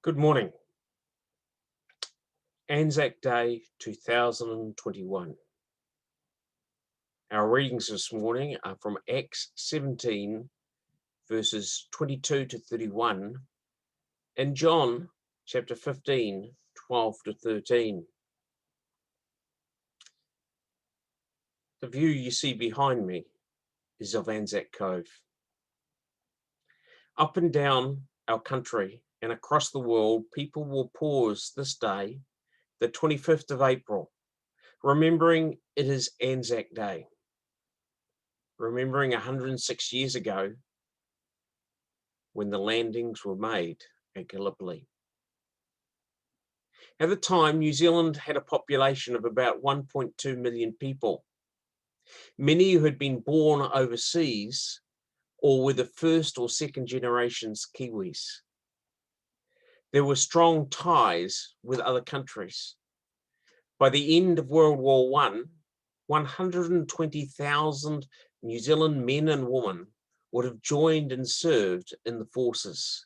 Good morning. Anzac Day 2021. Our readings this morning are from Acts 17, verses 22 to 31, and John chapter 15, 12 to 13. The view you see behind me is of Anzac Cove. Up and down our country and across the world, people will pause this day, the 25th of April, remembering it is Anzac Day. Remembering 106 years ago when the landings were made at Gallipoli. At the time, New Zealand had a population of about 1.2 million people, many who had been born overseas or were the first or second generations Kiwis. There were strong ties with other countries. By the end of World War I, 120,000 New Zealand men and women would have joined and served in the forces.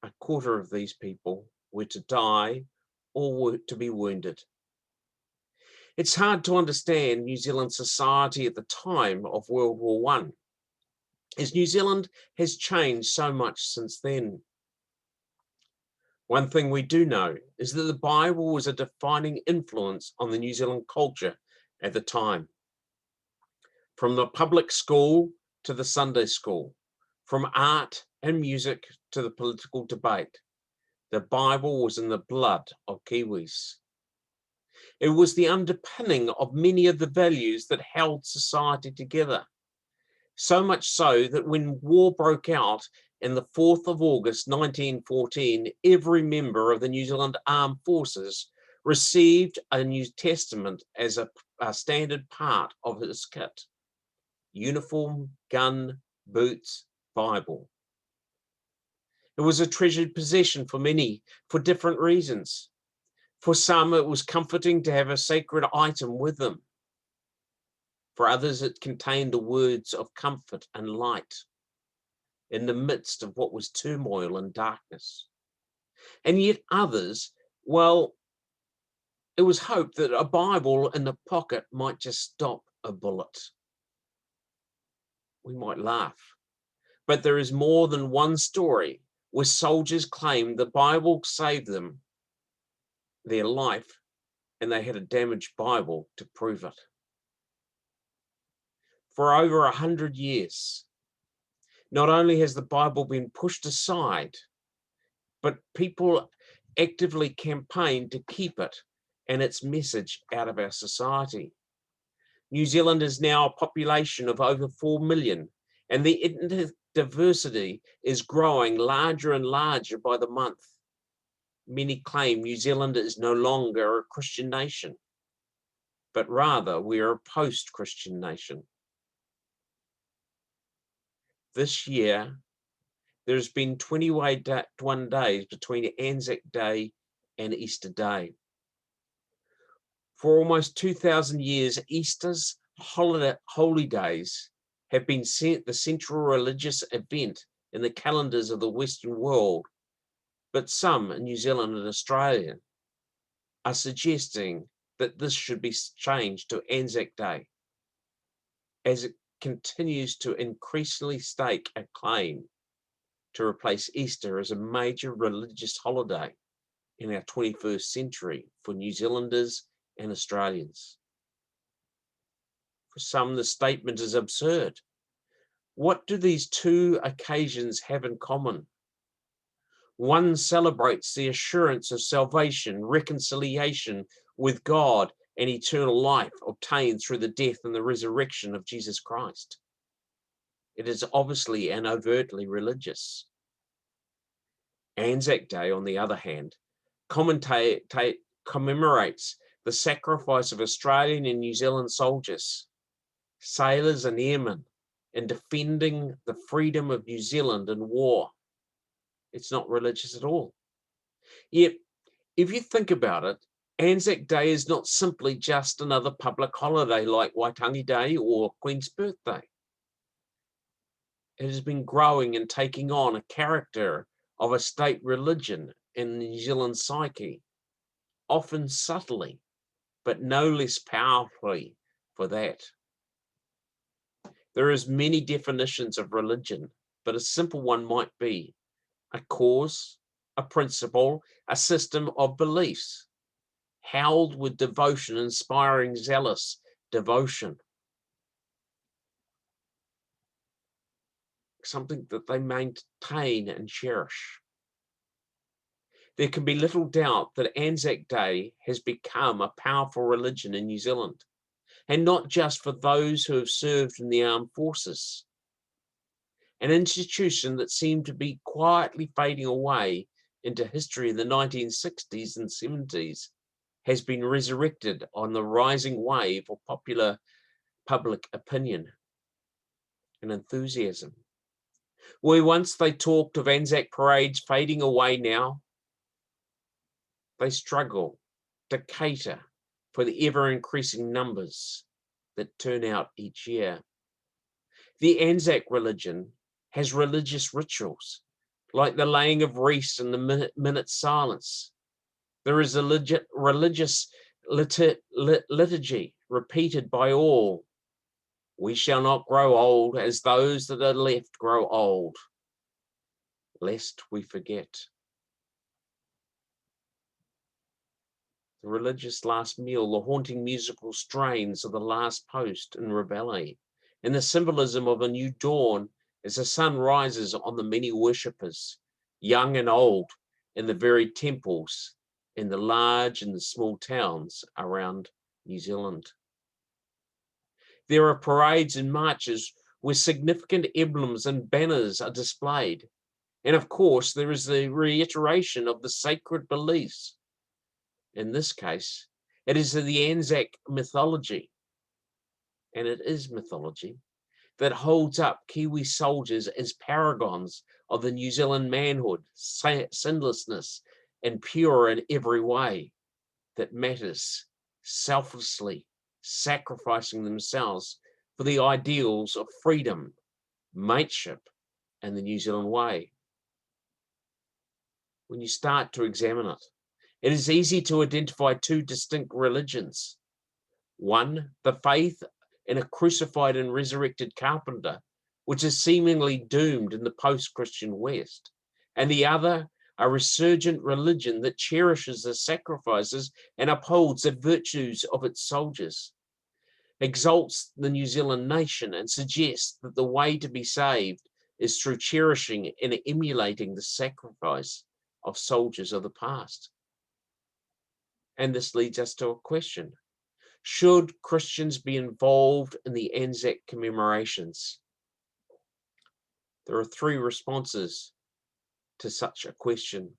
A quarter of these people were to die or were to be wounded. It's hard to understand New Zealand society at the time of World War I, as New Zealand has changed so much since then. One thing we do know is that the Bible was a defining influence on the New Zealand culture at the time. From the public school to the Sunday school, from art and music to the political debate, the Bible was in the blood of Kiwis. It was the underpinning of many of the values that held society together. So much so that when war broke out on the 4th of August 1914, every member of the New Zealand Armed Forces received a New Testament as a standard part of his kit. Uniform, gun, boots, Bible. It was a treasured possession for many, for different reasons. For some, it was comforting to have a sacred item with them. For others, it contained the words of comfort and light in the midst of what was turmoil and darkness. And yet others, well, it was hoped that a Bible in the pocket might just stop a bullet. We might laugh, but there is more than one story where soldiers claimed the Bible saved them their life, and they had a damaged Bible to prove it. For over 100 years, not only has the Bible been pushed aside, but people actively campaigned to keep it and its message out of our society. New Zealand is now a population of over 4 million, and the ethnic diversity is growing larger and larger by the month. Many claim New Zealand is no longer a Christian nation, but rather we are a post-Christian nation. This year, there's been 21 days between Anzac Day and Easter Day. For almost 2,000 years, Easter's holy days have been the central religious event in the calendars of the Western world, but some in New Zealand and Australia are suggesting that this should be changed to Anzac Day, as it continues to increasingly stake a claim to replace Easter as a major religious holiday in our 21st century for New Zealanders and Australians. For some, the statement is absurd. What do these two occasions have in common? One celebrates the assurance of salvation, reconciliation with God, and eternal life obtained through the death and the resurrection of Jesus Christ. It is obviously and overtly religious. Anzac Day, on the other hand, commemorates the sacrifice of Australian and New Zealand soldiers, sailors and airmen in defending the freedom of New Zealand in war. It's not religious at all. Yet, if you think about it, Anzac Day is not simply just another public holiday like Waitangi Day or Queen's Birthday. It has been growing and taking on a character of a state religion in the New Zealand psyche, often subtly, but no less powerfully for that. There is many definitions of religion, but a simple one might be a cause, a principle, a system of beliefs, held with devotion, inspiring zealous devotion, something that they maintain and cherish. There can be little doubt that Anzac Day has become a powerful religion in New Zealand, and not just for those who have served in the armed forces. An institution that seemed to be quietly fading away into history in the 1960s and 70s has been resurrected on the rising wave of popular public opinion and enthusiasm. Where once they talked of Anzac parades fading away now, they struggle to cater for the ever-increasing numbers that turn out each year. The Anzac religion has religious rituals, like the laying of wreaths and the minute silence. There is a religious liturgy repeated by all. We shall not grow old as those that are left grow old, lest we forget. The religious last meal, the haunting musical strains of the last post in reveille, and the symbolism of a new dawn as the sun rises on the many worshippers, young and old, in the very temples in the large and the small towns around New Zealand. There are parades and marches where significant emblems and banners are displayed. And of course, there is the reiteration of the sacred beliefs. In this case, it is the Anzac mythology, and it is mythology, that holds up Kiwi soldiers as paragons of the New Zealand manhood, sinlessness, and pure in every way that matters, selflessly sacrificing themselves for the ideals of freedom, mateship, and the New Zealand way. When you start to examine it, it is easy to identify two distinct religions. One, the faith in a crucified and resurrected carpenter, which is seemingly doomed in the post-Christian West, and the other, a resurgent religion that cherishes the sacrifices and upholds the virtues of its soldiers, exalts the New Zealand nation, and suggests that the way to be saved is through cherishing and emulating the sacrifice of soldiers of the past. And this leads us to a question. Should Christians be involved in the Anzac commemorations? There are three responses to such a question.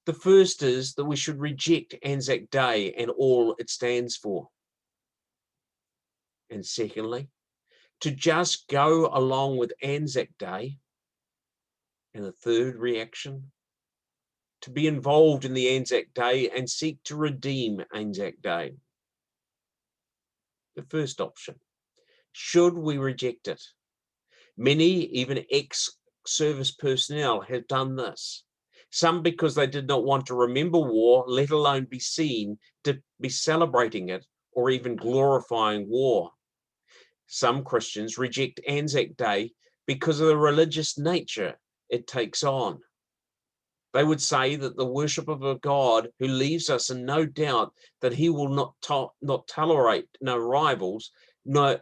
The first is that we should reject Anzac Day and all it stands for. And secondly, to just go along with Anzac Day. And the third reaction, to be involved in the Anzac Day and seek to redeem Anzac Day. The first option, should we reject it? Many, even ex-service personnel, have done this. Some because they did not want to remember war, let alone be seen to be celebrating it or even glorifying war. Some Christians reject Anzac Day because of the religious nature it takes on. They would say that the worship of a God who leaves us in no doubt that he will not tolerate no rivals, no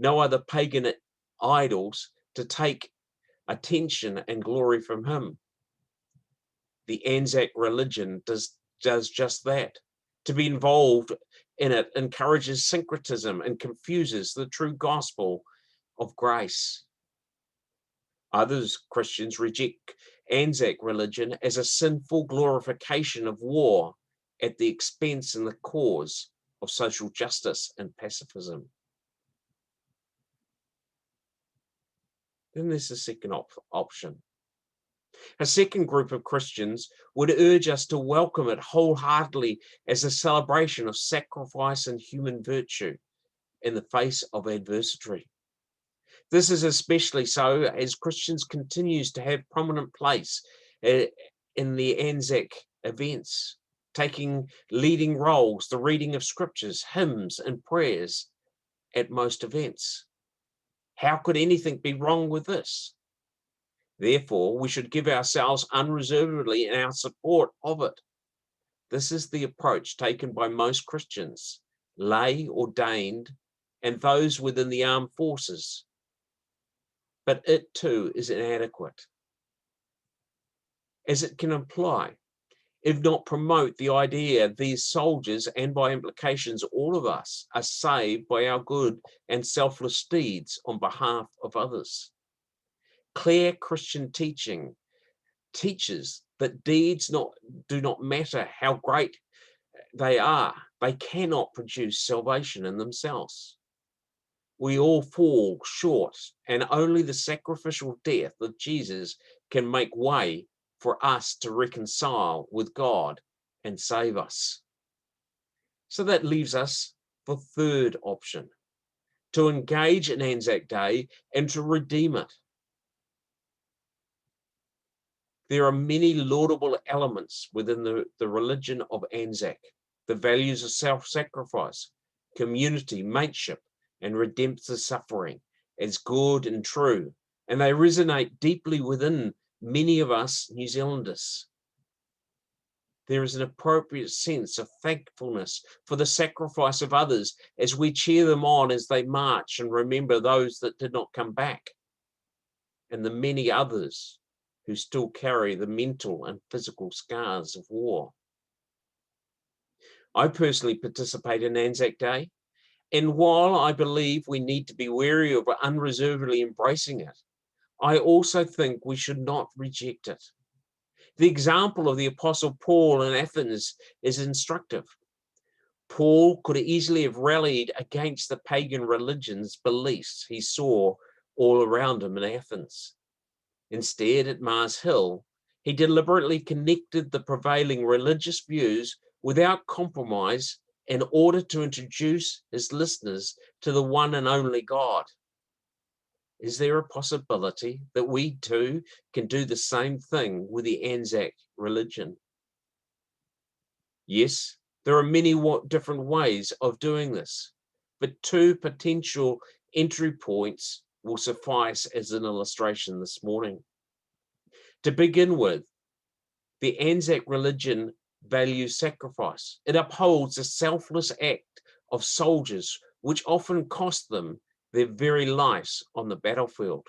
other pagan idols to take attention and glory from him. The Anzac religion does just that. To be involved in it encourages syncretism and confuses the true gospel of grace. Others, Christians, reject Anzac religion as a sinful glorification of war at the expense and the cause of social justice and pacifism. Then there's the second option. A second group of Christians would urge us to welcome it wholeheartedly as a celebration of sacrifice and human virtue in the face of adversity. This is especially so as Christians continues to have prominent place uh, in the Anzac events, taking leading roles, the reading of scriptures, hymns, and prayers at most events. How could anything be wrong with this? Therefore, we should give ourselves unreservedly in our support of it. This is the approach taken by most Christians, lay, ordained, and those within the armed forces. But it too is inadequate, as it can imply, if not promote, the idea these soldiers, and by implications all of us, are saved by our good and selfless deeds on behalf of others. Clear Christian teaching teaches that deeds do not matter how great they are, they cannot produce salvation in themselves. We all fall short, and only the sacrificial death of Jesus can make way for us to reconcile with God and save us. So that leaves us the third option, to engage in Anzac Day and to redeem it. There are many laudable elements within the religion of Anzac, the values of self-sacrifice, community, mateship, and redemptive suffering as good and true, and they resonate deeply within many of us New Zealanders. There is an appropriate sense of thankfulness for the sacrifice of others as we cheer them on as they march and remember those that did not come back, and the many others who still carry the mental and physical scars of war. I personally participate in Anzac Day, and while I believe we need to be wary of unreservedly embracing it, I also think we should not reject it. The example of the Apostle Paul in Athens is instructive. Paul could easily have rallied against the pagan religion's beliefs he saw all around him in Athens. Instead, at Mars Hill, he deliberately connected the prevailing religious views without compromise in order to introduce his listeners to the one and only God. Is there a possibility that we too can do the same thing with the Anzac religion? Yes, there are many different ways of doing this, but two potential entry points will suffice as an illustration this morning. To begin with, the Anzac religion values sacrifice. It upholds the selfless act of soldiers, which often cost them their very lives on the battlefield.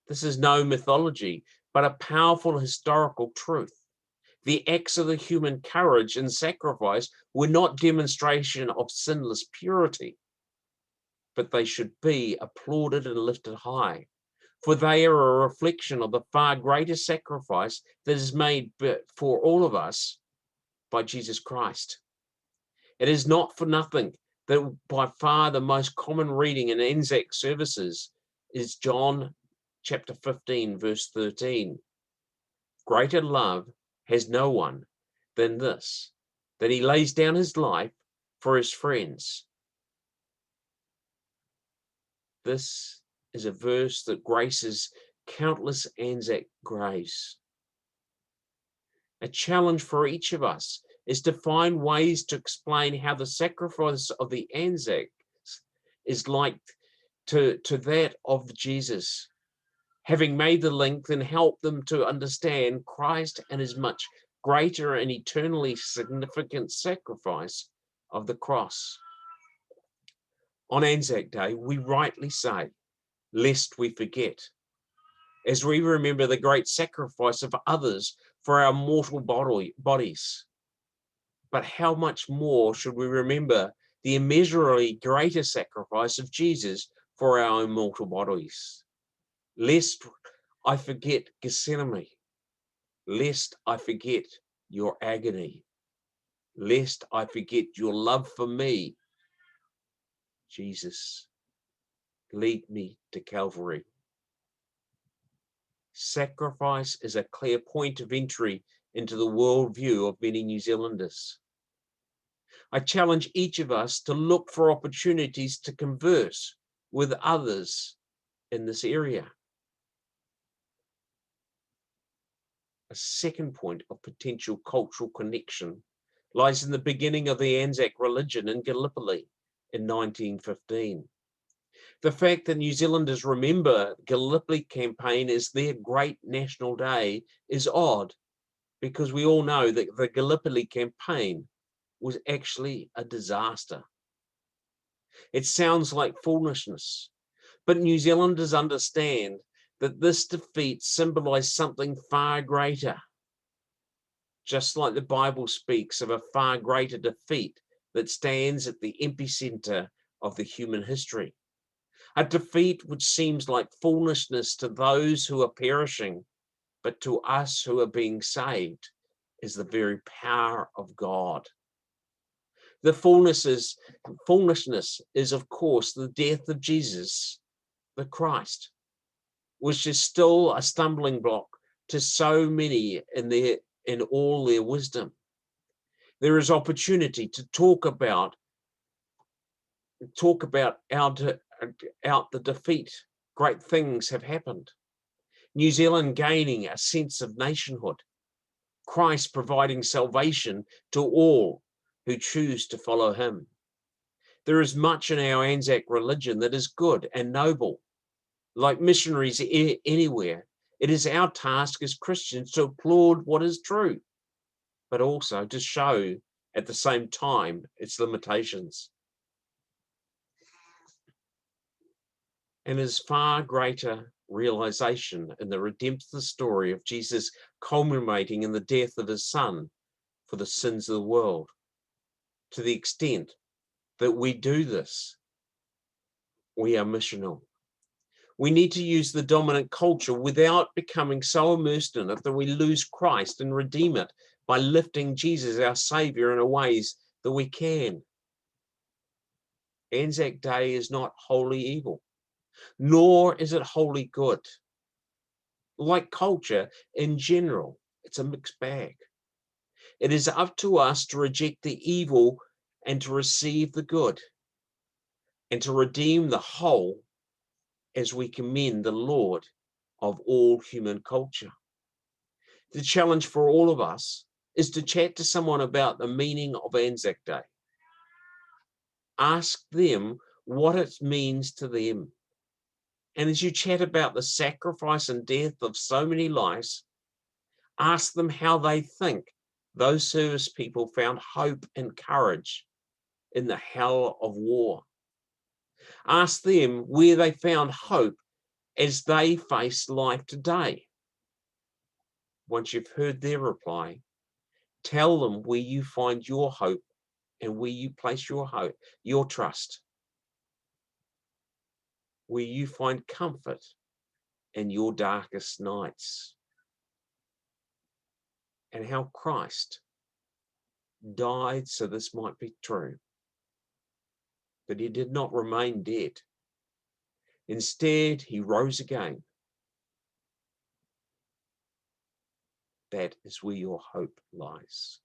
This is no mythology, but a powerful historical truth. The acts of the human courage and sacrifice were not demonstration of sinless purity, but they should be applauded and lifted high, for they are a reflection of the far greater sacrifice that is made for all of us by Jesus Christ. It is not for nothing that by far the most common reading in Anzac services is John chapter 15, verse 13. Greater love has no one than this, that he lays down his life for his friends. This is a verse that graces countless Anzac graves. A challenge for each of us is to find ways to explain how the sacrifice of the Anzacs is like to that of Jesus, having made the link, then help them to understand Christ and his much greater and eternally significant sacrifice of the cross. On Anzac Day, we rightly say, lest we forget, as we remember the great sacrifice of others for our mortal bodies. But how much more should we remember the immeasurably greater sacrifice of Jesus for our immortal bodies? Lest I forget Gethsemane, lest I forget your agony, lest I forget your love for me. Jesus, lead me to Calvary. Sacrifice is a clear point of entry into the worldview of many New Zealanders. I challenge each of us to look for opportunities to converse with others in this area. A second point of potential cultural connection lies in the beginning of the Anzac religion in Gallipoli in 1915. The fact that New Zealanders remember Gallipoli campaign as their great national day is odd, because we all know that the Gallipoli campaign was actually a disaster. It sounds like foolishness, but New Zealanders understand that this defeat symbolized something far greater. Just like the Bible speaks of a far greater defeat that stands at the epicenter of the human history. A defeat which seems like foolishness to those who are perishing, but to us who are being saved is the very power of God. The foolishness is, of course, the death of Jesus, the Christ, which is still a stumbling block to so many in all their wisdom. There is opportunity to talk about out the defeat. Great things have happened. New Zealand gaining a sense of nationhood. Christ providing salvation to all who choose to follow him. There is much in our Anzac religion that is good and noble. Like missionaries anywhere, it is our task as Christians to applaud what is true, but also to show at the same time its limitations. And his far greater realization in the redemptive story of Jesus culminating in the death of his son for the sins of the world, to the extent that we do this, we are missional. We need to use the dominant culture without becoming so immersed in it that we lose Christ and redeem it by lifting Jesus, our Savior, in a ways that we can. Anzac Day is not wholly evil, nor is it wholly good. Like culture in general, it's a mixed bag. It is up to us to reject the evil and to receive the good, and to redeem the whole as we commend the Lord of all human culture. The challenge for all of us is to chat to someone about the meaning of Anzac Day. Ask them what it means to them. And as you chat about the sacrifice and death of so many lives, ask them how they think those service people found hope and courage in the hell of war. Ask them where they found hope as they face life today. Once you've heard their reply, tell them where you find your hope and where you place your hope, your trust, where you find comfort in your darkest nights, and how Christ died so this might be true. But he did not remain dead. Instead, he rose again. That is where your hope lies.